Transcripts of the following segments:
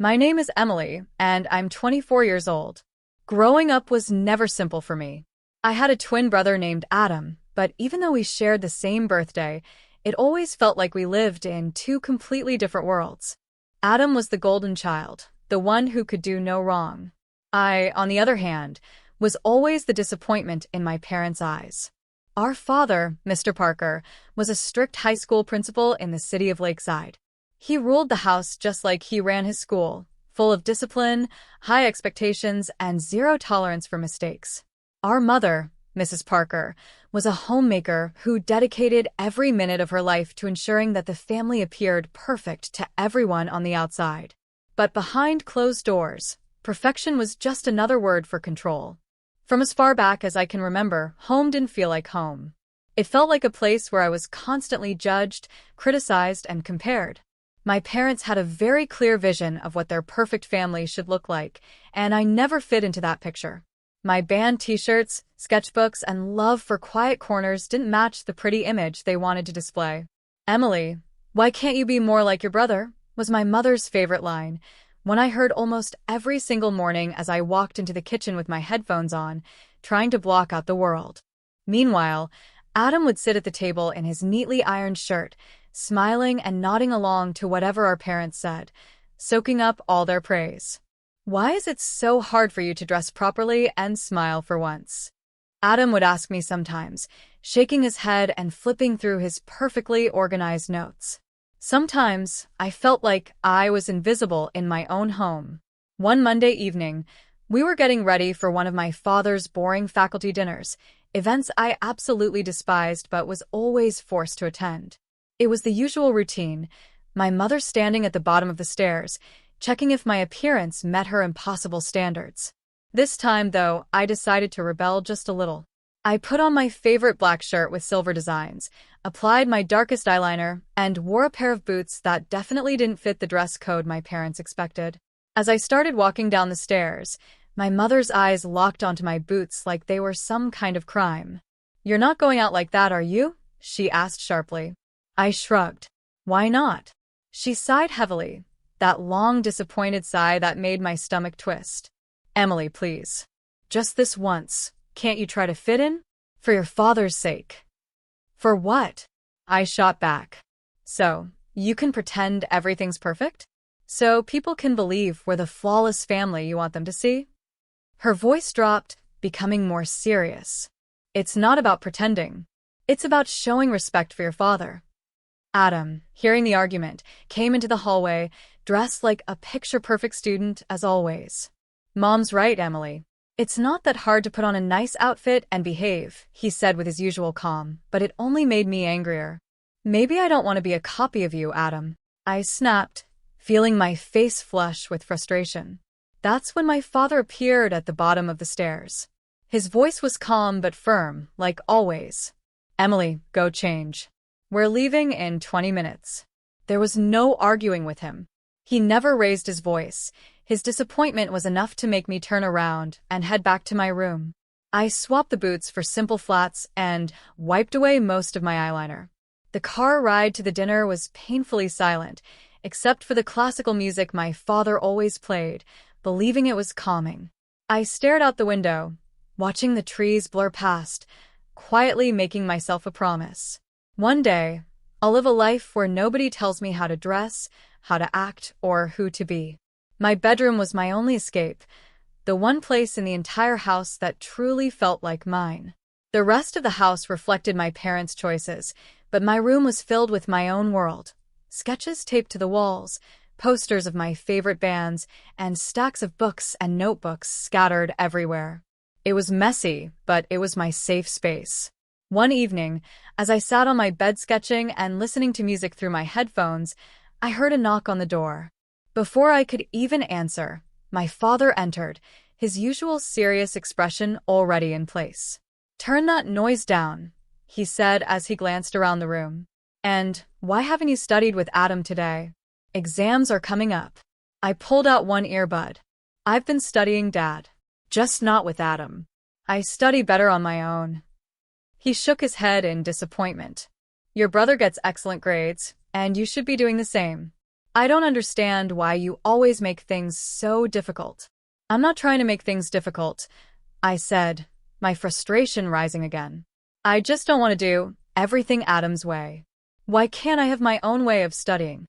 My name is Emily, and I'm 24 years old. Growing up was never simple for me. I had a twin brother named Adam, but even though we shared the same birthday, it always felt like we lived in two completely different worlds. Adam was the golden child, the one who could do no wrong. I, on the other hand, was always the disappointment in my parents' eyes. Our father, Mr. Parker, was a strict high school principal in the city of Lakeside. He ruled the house just like he ran his school, full of discipline, high expectations, and zero tolerance for mistakes. Our mother, Mrs. Parker, was a homemaker who dedicated every minute of her life to ensuring that the family appeared perfect to everyone on the outside. But behind closed doors, perfection was just another word for control. From as far back as I can remember, home didn't feel like home. It felt like a place where I was constantly judged, criticized, and compared. My parents had a very clear vision of what their perfect family should look like, and I never fit into that picture. My band t-shirts, sketchbooks, and love for quiet corners didn't match the pretty image they wanted to display. "Emily, why can't you be more like your brother?" was my mother's favorite line, one I heard almost every single morning as I walked into the kitchen with my headphones on, trying to block out the world. Meanwhile, Adam would sit at the table in his neatly ironed shirt, smiling and nodding along to whatever our parents said, soaking up all their praise. "Why is it so hard for you to dress properly and smile for once?" Adam would ask me sometimes, shaking his head and flipping through his perfectly organized notes. Sometimes I felt like I was invisible in my own home. One Monday evening, we were getting ready for one of my father's boring faculty dinners, events I absolutely despised but was always forced to attend. It was the usual routine, my mother standing at the bottom of the stairs, checking if my appearance met her impossible standards. This time, though, I decided to rebel just a little. I put on my favorite black shirt with silver designs, applied my darkest eyeliner, and wore a pair of boots that definitely didn't fit the dress code my parents expected. As I started walking down the stairs, my mother's eyes locked onto my boots like they were some kind of crime. "You're not going out like that, are you?" she asked sharply. I shrugged. "Why not?" She sighed heavily, that long, disappointed sigh that made my stomach twist. "Emily, please. Just this once, can't you try to fit in? For your father's sake." "For what?" I shot back. "So, you can pretend everything's perfect? So people can believe we're the flawless family you want them to see?" Her voice dropped, becoming more serious. "It's not about pretending. It's about showing respect for your father." Adam, hearing the argument, came into the hallway, dressed like a picture-perfect student as always. "Mom's right, Emily. It's not that hard to put on a nice outfit and behave," he said with his usual calm, but it only made me angrier. "Maybe I don't want to be a copy of you, Adam," I snapped, feeling my face flush with frustration. That's when my father appeared at the bottom of the stairs. His voice was calm but firm, like always. "Emily, go change. We're leaving in 20 minutes. There was no arguing with him. He never raised his voice. His disappointment was enough to make me turn around and head back to my room. I swapped the boots for simple flats and wiped away most of my eyeliner. The car ride to the dinner was painfully silent, except for the classical music my father always played, believing it was calming. I stared out the window, watching the trees blur past, quietly making myself a promise. One day, I'll live a life where nobody tells me how to dress, how to act, or who to be. My bedroom was my only escape, the one place in the entire house that truly felt like mine. The rest of the house reflected my parents' choices, but my room was filled with my own world. Sketches taped to the walls, posters of my favorite bands, and stacks of books and notebooks scattered everywhere. It was messy, but it was my safe space. One evening, as I sat on my bed sketching and listening to music through my headphones, I heard a knock on the door. Before I could even answer, my father entered, his usual serious expression already in place. "Turn that noise down," he said as he glanced around the room. "And why haven't you studied with Adam today? Exams are coming up." I pulled out one earbud. "I've been studying, Dad. Just not with Adam. I study better on my own." He shook his head in disappointment. "Your brother gets excellent grades, and you should be doing the same." I don't understand why you always make things so difficult. I'm not trying to make things difficult, I said, my frustration rising again. I just don't want to do everything Adam's way. Why can't I have my own way of studying?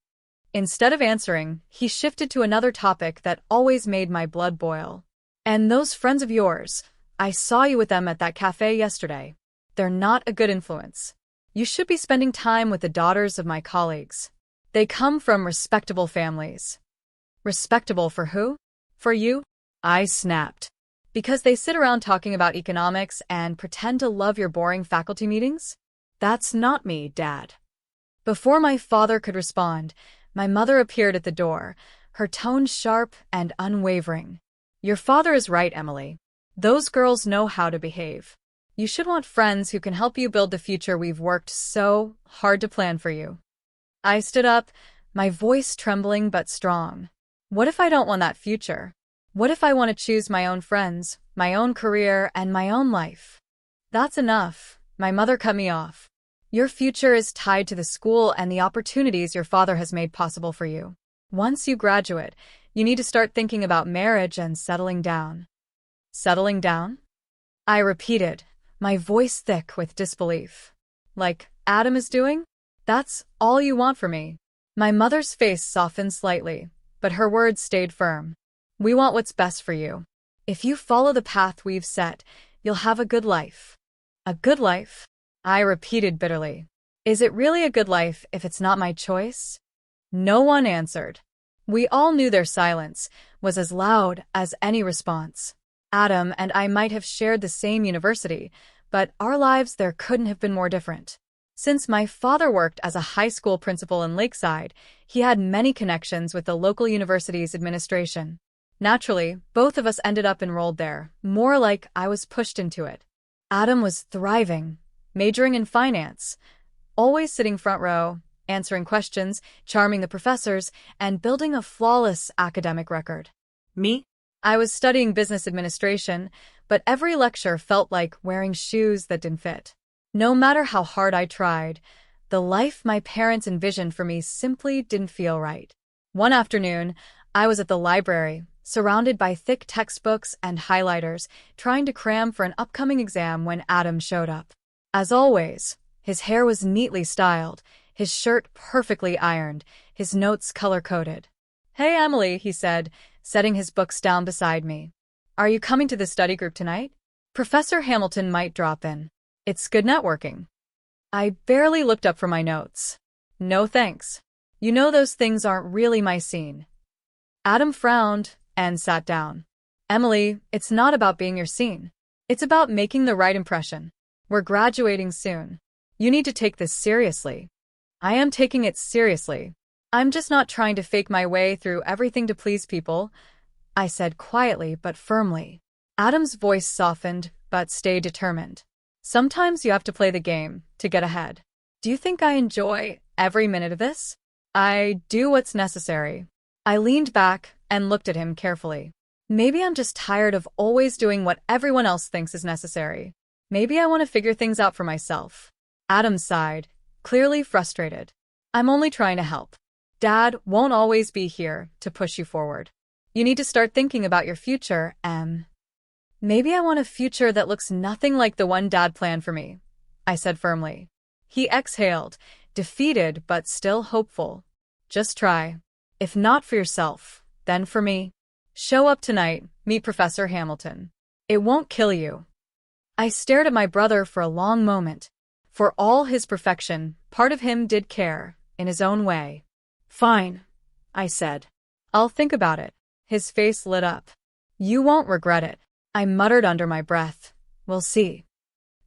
Instead of answering, he shifted to another topic that always made my blood boil. And those friends of yours, I saw you with them at that cafe yesterday. They're not a good influence. You should be spending time with the daughters of my colleagues. They come from respectable families. Respectable for who? For you? I snapped. Because they sit around talking about economics and pretend to love your boring faculty meetings? That's not me, Dad. Before my father could respond, my mother appeared at the door, her tone sharp and unwavering. Your father is right, Emily. Those girls know how to behave. You should want friends who can help you build the future we've worked so hard to plan for you. I stood up, my voice trembling but strong. What if I don't want that future? What if I want to choose my own friends, my own career, and my own life? That's enough. My mother cut me off. Your future is tied to the school and the opportunities your father has made possible for you. Once you graduate, you need to start thinking about marriage and settling down. Settling down? I repeated, my voice thick with disbelief. Like Adam is doing? That's all you want for me. My mother's face softened slightly, but her words stayed firm. We want what's best for you. If you follow the path we've set, you'll have a good life. A good life? I repeated bitterly. Is it really a good life if it's not my choice? No one answered. We all knew their silence was as loud as any response. Adam and I might have shared the same university, but our lives there couldn't have been more different. Since my father worked as a high school principal in Lakeside, he had many connections with the local university's administration. Naturally, both of us ended up enrolled there, more like I was pushed into it. Adam was thriving, majoring in finance, always sitting front row, answering questions, charming the professors, and building a flawless academic record. Me? I was studying business administration, but every lecture felt like wearing shoes that didn't fit. No matter how hard I tried, the life my parents envisioned for me simply didn't feel right. One afternoon, I was at the library, surrounded by thick textbooks and highlighters, trying to cram for an upcoming exam when Adam showed up. As always, his hair was neatly styled, his shirt perfectly ironed, his notes color-coded. Hey, Emily, he said, setting his books down beside me. Are you coming to the study group tonight? Professor Hamilton might drop in. It's good networking. I barely looked up from my notes. No thanks. You know those things aren't really my scene. Adam frowned and sat down. Emily, it's not about being your scene. It's about making the right impression. We're graduating soon. You need to take this seriously. I am taking it seriously. I'm just not trying to fake my way through everything to please people, I said quietly but firmly. Adam's voice softened but stayed determined. Sometimes you have to play the game to get ahead. Do you think I enjoy every minute of this? I do what's necessary. I leaned back and looked at him carefully. Maybe I'm just tired of always doing what everyone else thinks is necessary. Maybe I want to figure things out for myself. Adam sighed, clearly frustrated. I'm only trying to help. Dad won't always be here to push you forward. You need to start thinking about your future, Em. Maybe I want a future that looks nothing like the one Dad planned for me, I said firmly. He exhaled, defeated but still hopeful. Just try. If not for yourself, then for me. Show up tonight, meet Professor Hamilton. It won't kill you. I stared at my brother for a long moment. For all his perfection, part of him did care, in his own way. Fine, I said. I'll think about it. His face lit up. You won't regret it, I muttered under my breath. We'll see.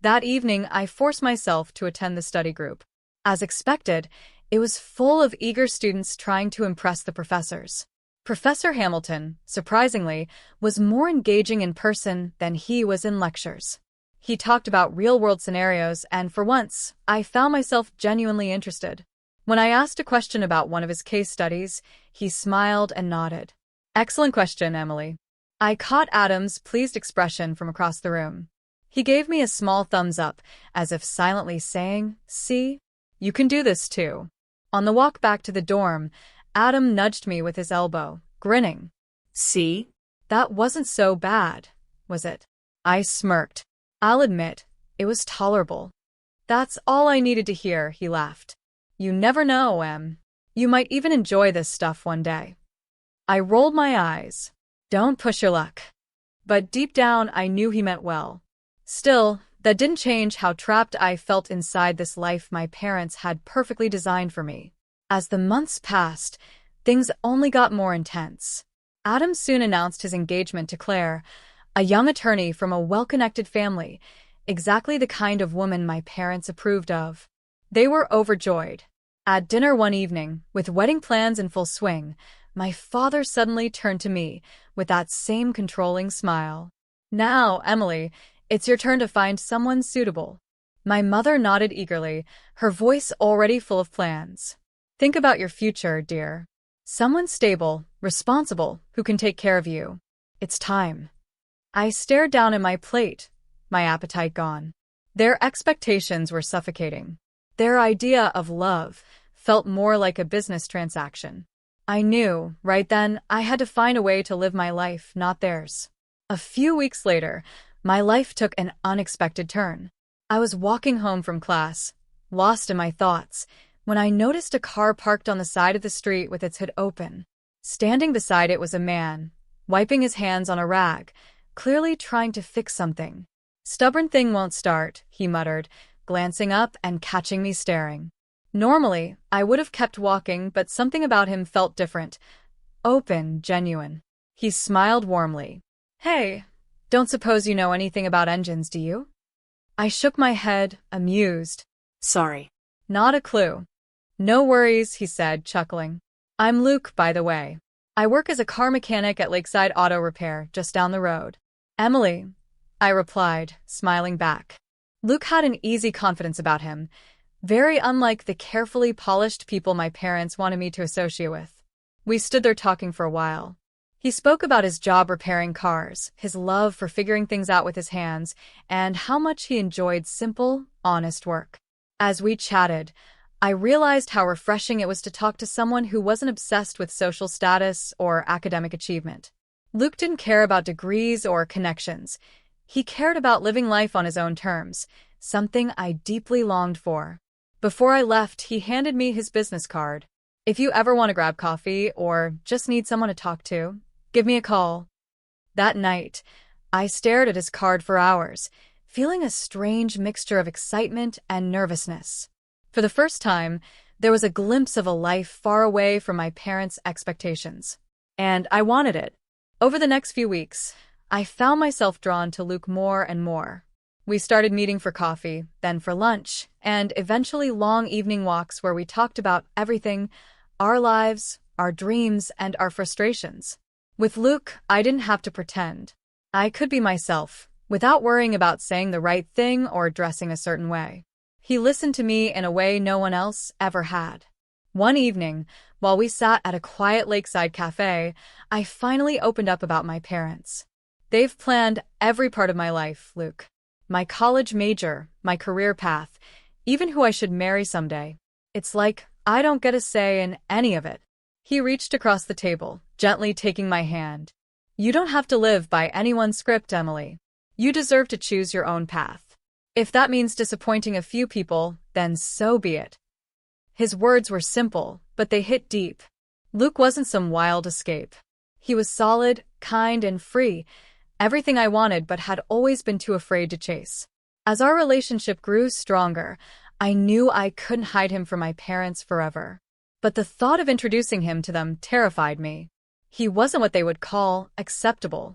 That evening, I forced myself to attend the study group. As expected, it was full of eager students trying to impress the professors. Professor Hamilton, surprisingly, was more engaging in person than he was in lectures. He talked about real-world scenarios, and for once, I found myself genuinely interested. When I asked a question about one of his case studies, he smiled and nodded. Excellent question, Emily. I caught Adam's pleased expression from across the room. He gave me a small thumbs up, as if silently saying, "See? You can do this too." On the walk back to the dorm, Adam nudged me with his elbow, grinning. See? That wasn't so bad, was it? I smirked. I'll admit, it was tolerable. That's all I needed to hear, he laughed. You never know, Em. You might even enjoy this stuff one day. I rolled my eyes. Don't push your luck. But deep down, I knew he meant well. Still, that didn't change how trapped I felt inside this life my parents had perfectly designed for me. As the months passed, things only got more intense. Adam soon announced his engagement to Claire, a young attorney from a well-connected family, exactly the kind of woman my parents approved of. They were overjoyed. At dinner one evening, with wedding plans in full swing, my father suddenly turned to me with that same controlling smile. Now, Emily, it's your turn to find someone suitable. My mother nodded eagerly, her voice already full of plans. Think about your future, dear. Someone stable, responsible, who can take care of you. It's time. I stared down at my plate, my appetite gone. Their expectations were suffocating. Their idea of love felt more like a business transaction. I knew, right then, I had to find a way to live my life, not theirs. A few weeks later, my life took an unexpected turn. I was walking home from class, lost in my thoughts, when I noticed a car parked on the side of the street with its hood open. Standing beside it was a man, wiping his hands on a rag, clearly trying to fix something. Stubborn thing won't start, he muttered, glancing up and catching me staring. Normally, I would have kept walking, but something about him felt different. Open, genuine. He smiled warmly. Hey, don't suppose you know anything about engines, do you? I shook my head, amused. Sorry. Not a clue. No worries, he said, chuckling. I'm Luke, by the way. I work as a car mechanic at Lakeside Auto Repair, just down the road. Emily, I replied, smiling back. Luke had an easy confidence about him, very unlike the carefully polished people my parents wanted me to associate with. We stood there talking for a while. He spoke about his job repairing cars, his love for figuring things out with his hands, and how much he enjoyed simple, honest work. As we chatted, I realized how refreshing it was to talk to someone who wasn't obsessed with social status or academic achievement. Luke didn't care about degrees or connections. He cared about living life on his own terms, something I deeply longed for. Before I left, he handed me his business card. If you ever want to grab coffee or just need someone to talk to, give me a call. That night, I stared at his card for hours, feeling a strange mixture of excitement and nervousness. For the first time, there was a glimpse of a life far away from my parents' expectations. And I wanted it. Over the next few weeks, I found myself drawn to Luke more and more. We started meeting for coffee, then for lunch, and eventually long evening walks where we talked about everything, our lives, our dreams, and our frustrations. With Luke, I didn't have to pretend. I could be myself, without worrying about saying the right thing or dressing a certain way. He listened to me in a way no one else ever had. One evening, while we sat at a quiet lakeside cafe, I finally opened up about my parents. They've planned every part of my life, Luke. My college major, my career path, even who I should marry someday. It's like I don't get a say in any of it. He reached across the table, gently taking my hand. You don't have to live by anyone's script, Emily. You deserve to choose your own path. If that means disappointing a few people, then so be it. His words were simple, but they hit deep. Luke wasn't some wild escape. He was solid, kind, and free, everything I wanted but had always been too afraid to chase. As our relationship grew stronger, I knew I couldn't hide him from my parents forever. But the thought of introducing him to them terrified me. He wasn't what they would call acceptable.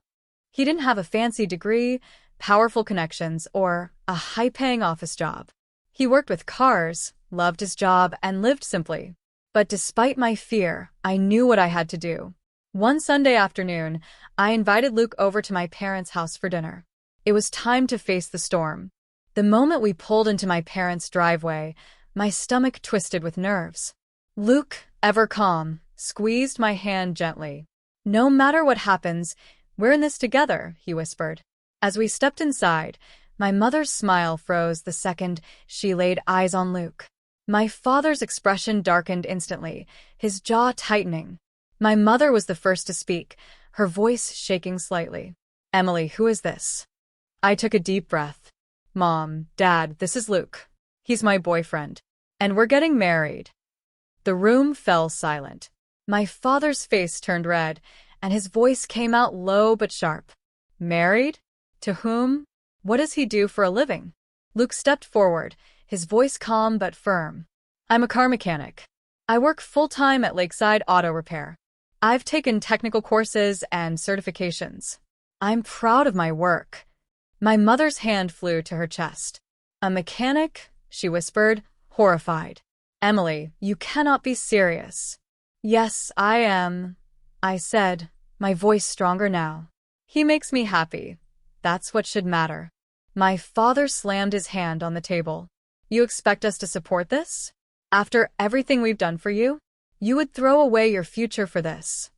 He didn't have a fancy degree, powerful connections, or a high-paying office job. He worked with cars, loved his job, and lived simply. But despite my fear, I knew what I had to do. One Sunday afternoon, I invited Luke over to my parents' house for dinner. It was time to face the storm. The moment we pulled into my parents' driveway, my stomach twisted with nerves. Luke, ever calm, squeezed my hand gently. No matter what happens, we're in this together, he whispered. As we stepped inside, my mother's smile froze the second she laid eyes on Luke. My father's expression darkened instantly, his jaw tightening. My mother was the first to speak, her voice shaking slightly. "Emily, who is this?" I took a deep breath. "Mom, Dad, this is Luke. He's my boyfriend. And we're getting married." The room fell silent. My father's face turned red, and his voice came out low but sharp. "Married? To whom? What does he do for a living?" Luke stepped forward, his voice calm but firm. "I'm a car mechanic. I work full-time at Lakeside Auto Repair. I've taken technical courses and certifications. I'm proud of my work." My mother's hand flew to her chest. "A mechanic?" she whispered, horrified. "Emily, you cannot be serious." "Yes, I am," I said, my voice stronger now. "He makes me happy. That's what should matter." My father slammed his hand on the table. "You expect us to support this? After everything we've done for you? You would throw away your future for this?"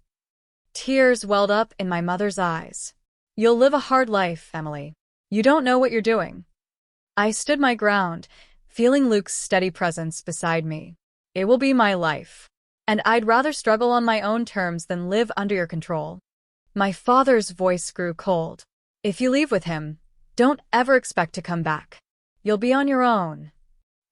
Tears welled up in my mother's eyes. "You'll live a hard life, Emily. You don't know what you're doing." I stood my ground, feeling Luke's steady presence beside me. "It will be my life. And I'd rather struggle on my own terms than live under your control." My father's voice grew cold. "If you leave with him, don't ever expect to come back. You'll be on your own."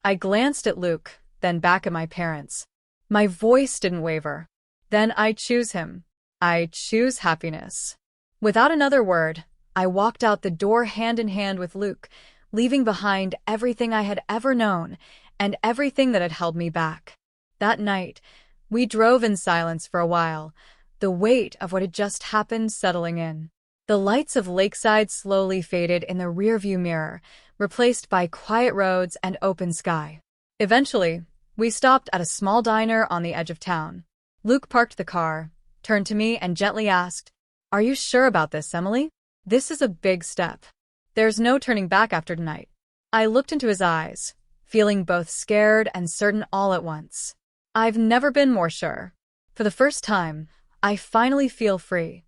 I glanced at Luke, then back at my parents. My voice didn't waver. "Then I choose him. I choose happiness." Without another word, I walked out the door hand in hand with Luke, leaving behind everything I had ever known and everything that had held me back. That night, we drove in silence for a while, the weight of what had just happened settling in. The lights of Lakeside slowly faded in the rearview mirror, replaced by quiet roads and open sky. Eventually, we stopped at a small diner on the edge of town. Luke parked the car, turned to me and gently asked, "Are you sure about this, Emily? This is a big step. There's no turning back after tonight." I looked into his eyes, feeling both scared and certain all at once. I've never been more sure. For the first time, I finally feel free.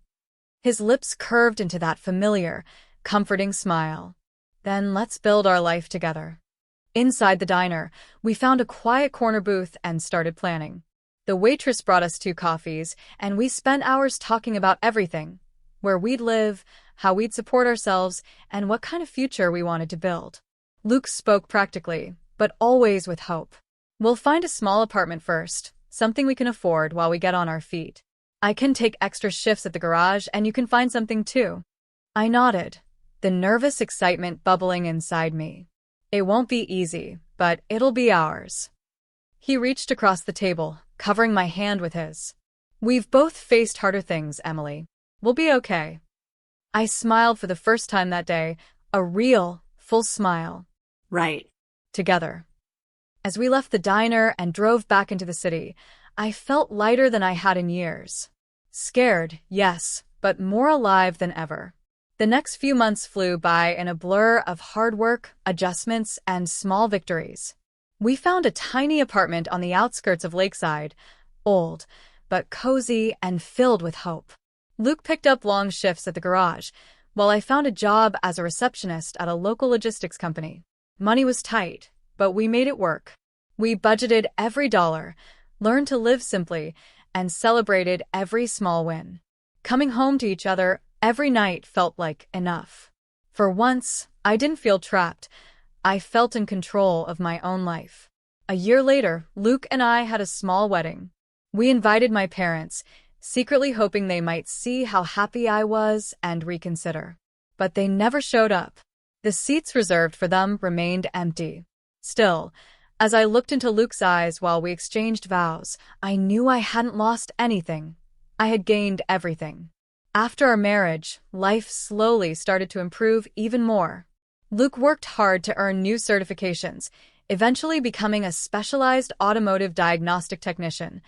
His lips curved into that familiar, comforting smile. "Then let's build our life together." Inside the diner, we found a quiet corner booth and started planning. The waitress brought us 2 coffees, and we spent hours talking about everything: where we'd live, how we'd support ourselves, and what kind of future we wanted to build. Luke spoke practically, but always with hope. "We'll find a small apartment first, something we can afford while we get on our feet. I can take extra shifts at the garage, and you can find something too." I nodded, the nervous excitement bubbling inside me. "It won't be easy, but it'll be ours." He reached across the table, covering my hand with his. "We've both faced harder things, Emily. We'll be okay." I smiled for the first time that day, a real, full smile. Right. Together. As we left the diner and drove back into the city, I felt lighter than I had in years. Scared, yes, but more alive than ever. The next few months flew by in a blur of hard work, adjustments, and small victories. We found a tiny apartment on the outskirts of Lakeside, old, but cozy and filled with hope. Luke picked up long shifts at the garage, while I found a job as a receptionist at a local logistics company. Money was tight, but we made it work. We budgeted every dollar, learned to live simply, and celebrated every small win. Coming home to each other every night felt like enough. For once, I didn't feel trapped. I felt in control of my own life. A year later, Luke and I had a small wedding. We invited my parents, secretly hoping they might see how happy I was and reconsider. But they never showed up. The seats reserved for them remained empty. Still, as I looked into Luke's eyes while we exchanged vows, I knew I hadn't lost anything. I had gained everything. After our marriage, life slowly started to improve even more. Luke worked hard to earn new certifications, eventually becoming a specialized automotive diagnostic technician,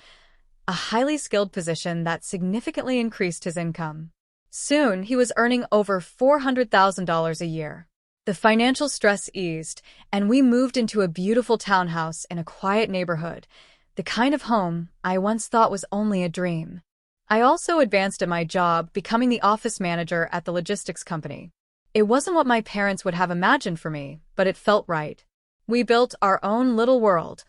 a highly skilled position that significantly increased his income. Soon, he was earning over $400,000 a year. The financial stress eased, and we moved into a beautiful townhouse in a quiet neighborhood, the kind of home I once thought was only a dream. I also advanced at my job, becoming the office manager at the logistics company. It wasn't what my parents would have imagined for me, but it felt right. We built our own little world,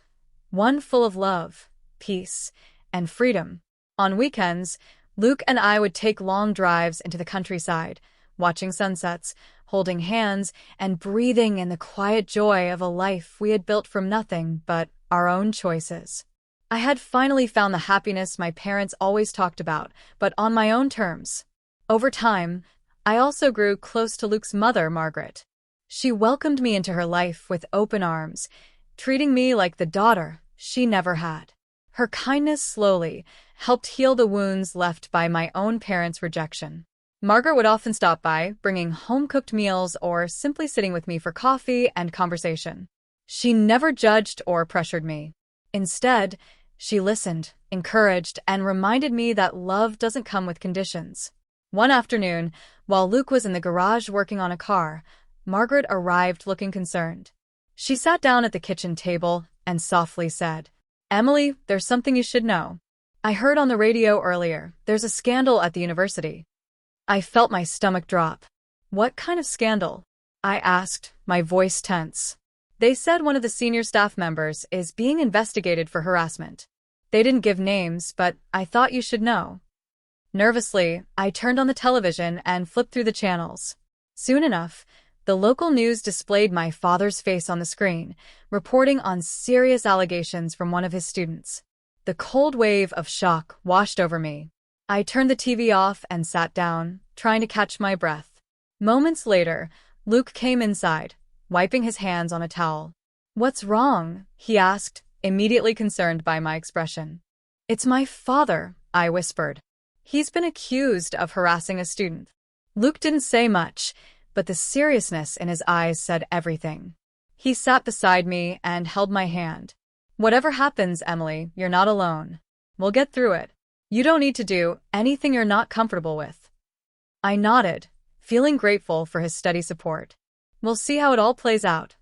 one full of love, peace, and freedom. On weekends, Luke and I would take long drives into the countryside, watching sunsets, holding hands, and breathing in the quiet joy of a life we had built from nothing but our own choices. I had finally found the happiness my parents always talked about, but on my own terms. Over time, I also grew close to Luke's mother, Margaret. She welcomed me into her life with open arms, treating me like the daughter she never had. Her kindness slowly helped heal the wounds left by my own parents' rejection. Margaret would often stop by, bringing home-cooked meals or simply sitting with me for coffee and conversation. She never judged or pressured me. Instead, she listened, encouraged, and reminded me that love doesn't come with conditions. One afternoon, while Luke was in the garage working on a car, Margaret arrived looking concerned. She sat down at the kitchen table and softly said, "Emily, there's something you should know. I heard on the radio earlier, there's a scandal at the university." I felt my stomach drop. "What kind of scandal?" I asked, my voice tense. "They said one of the senior staff members is being investigated for harassment. They didn't give names, but I thought you should know." Nervously, I turned on the television and flipped through the channels. Soon enough, the local news displayed my father's face on the screen, reporting on serious allegations from one of his students. The cold wave of shock washed over me. I turned the TV off and sat down, trying to catch my breath. Moments later, Luke came inside, wiping his hands on a towel. "What's wrong?" he asked, immediately concerned by my expression. "It's my father," I whispered. "He's been accused of harassing a student." Luke didn't say much, but the seriousness in his eyes said everything. He sat beside me and held my hand. "Whatever happens, Emily, you're not alone. We'll get through it. You don't need to do anything you're not comfortable with." I nodded, feeling grateful for his steady support. "We'll see how it all plays out,"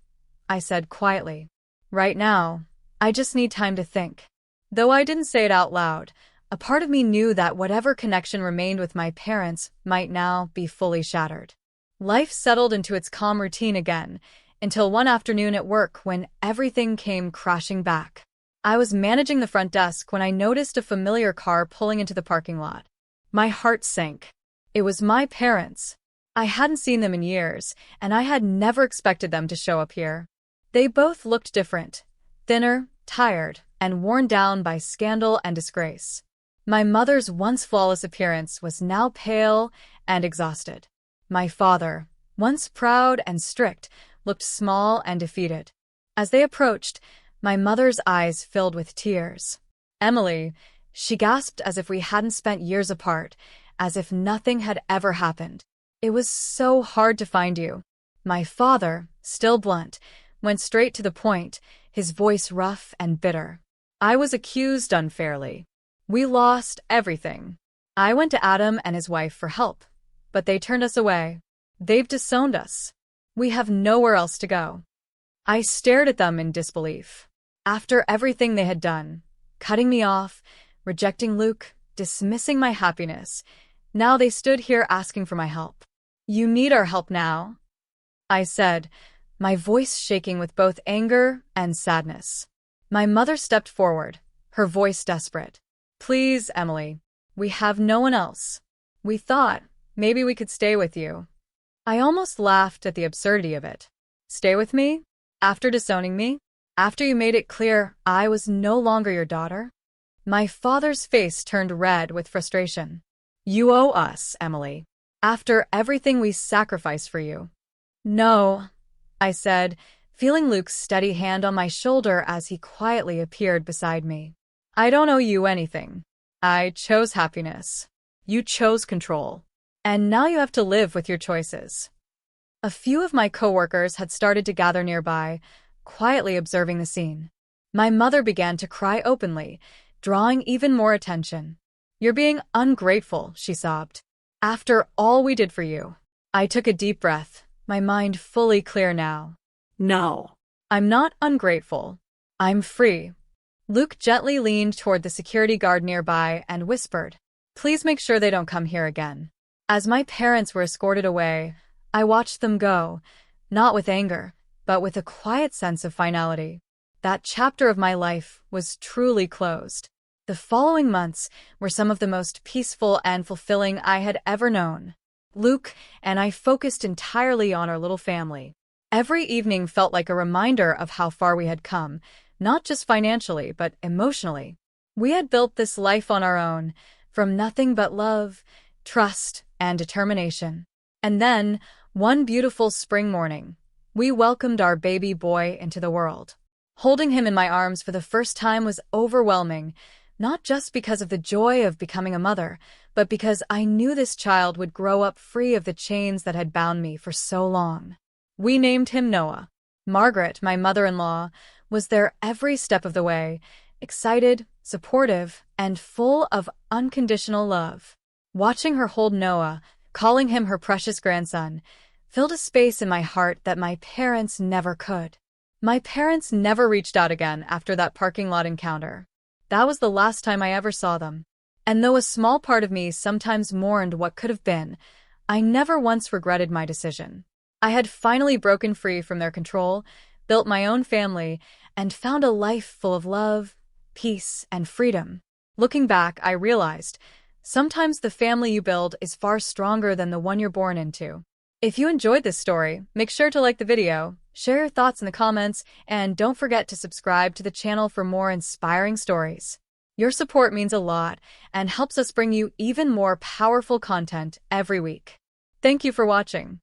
I said quietly. "Right now, I just need time to think." Though I didn't say it out loud, a part of me knew that whatever connection remained with my parents might now be fully shattered. Life settled into its calm routine again, until one afternoon at work when everything came crashing back. I was managing the front desk when I noticed a familiar car pulling into the parking lot. My heart sank. It was my parents. I hadn't seen them in years, and I had never expected them to show up here. They both looked different, thinner, tired, and worn down by scandal and disgrace. My mother's once flawless appearance was now pale and exhausted. My father, once proud and strict, looked small and defeated. As they approached, my mother's eyes filled with tears. "Emily," she gasped as if we hadn't spent years apart, as if nothing had ever happened. "It was so hard to find you." My father, still blunt, went straight to the point, his voice rough and bitter. "I was accused unfairly. We lost everything. I went to Adam and his wife for help, but they turned us away. They've disowned us. We have nowhere else to go." I stared at them in disbelief. After everything they had done, cutting me off, rejecting Luke, dismissing my happiness, now they stood here asking for my help. "You need our help now," I said, my voice shaking with both anger and sadness. My mother stepped forward, her voice desperate. "Please, Emily, we have no one else. We thought maybe we could stay with you." I almost laughed at the absurdity of it. "Stay with me? After disowning me? After you made it clear I was no longer your daughter?" My father's face turned red with frustration. "You owe us, Emily. After everything we sacrificed for you." "No," I said, feeling Luke's steady hand on my shoulder as he quietly appeared beside me. "I don't owe you anything. I chose happiness. You chose control. And now you have to live with your choices." A few of my coworkers had started to gather nearby, quietly observing the scene. My mother began to cry openly, drawing even more attention. "You're being ungrateful," she sobbed. "After all we did for you." I took a deep breath, my mind fully clear now. "No, I'm not ungrateful. I'm free." Luke gently leaned toward the security guard nearby and whispered, "Please make sure they don't come here again." As my parents were escorted away, I watched them go, not with anger, but with a quiet sense of finality. that chapter of my life was truly closed. The following months were some of the most peaceful and fulfilling I had ever known. Luke and I focused entirely on our little family. Every evening felt like a reminder of how far we had come, not just financially, but emotionally. We had built this life on our own, from nothing but love, trust, and determination. And then, one beautiful spring morning, we welcomed our baby boy into the world. Holding him in my arms for the first time was overwhelming, not just because of the joy of becoming a mother, but because I knew this child would grow up free of the chains that had bound me for so long. We named him Noah. Margaret, my mother-in-law, was there every step of the way, excited, supportive, and full of unconditional love. Watching her hold Noah, calling him her precious grandson, filled a space in my heart that my parents never could. My parents never reached out again after that parking lot encounter. That was the last time I ever saw them. And though a small part of me sometimes mourned what could have been, I never once regretted my decision. I had finally broken free from their control, built my own family, and found a life full of love, peace, and freedom. Looking back, I realized, sometimes the family you build is far stronger than the one you're born into. If you enjoyed this story, make sure to like the video, share your thoughts in the comments, and don't forget to subscribe to the channel for more inspiring stories. Your support means a lot and helps us bring you even more powerful content every week. Thank you for watching.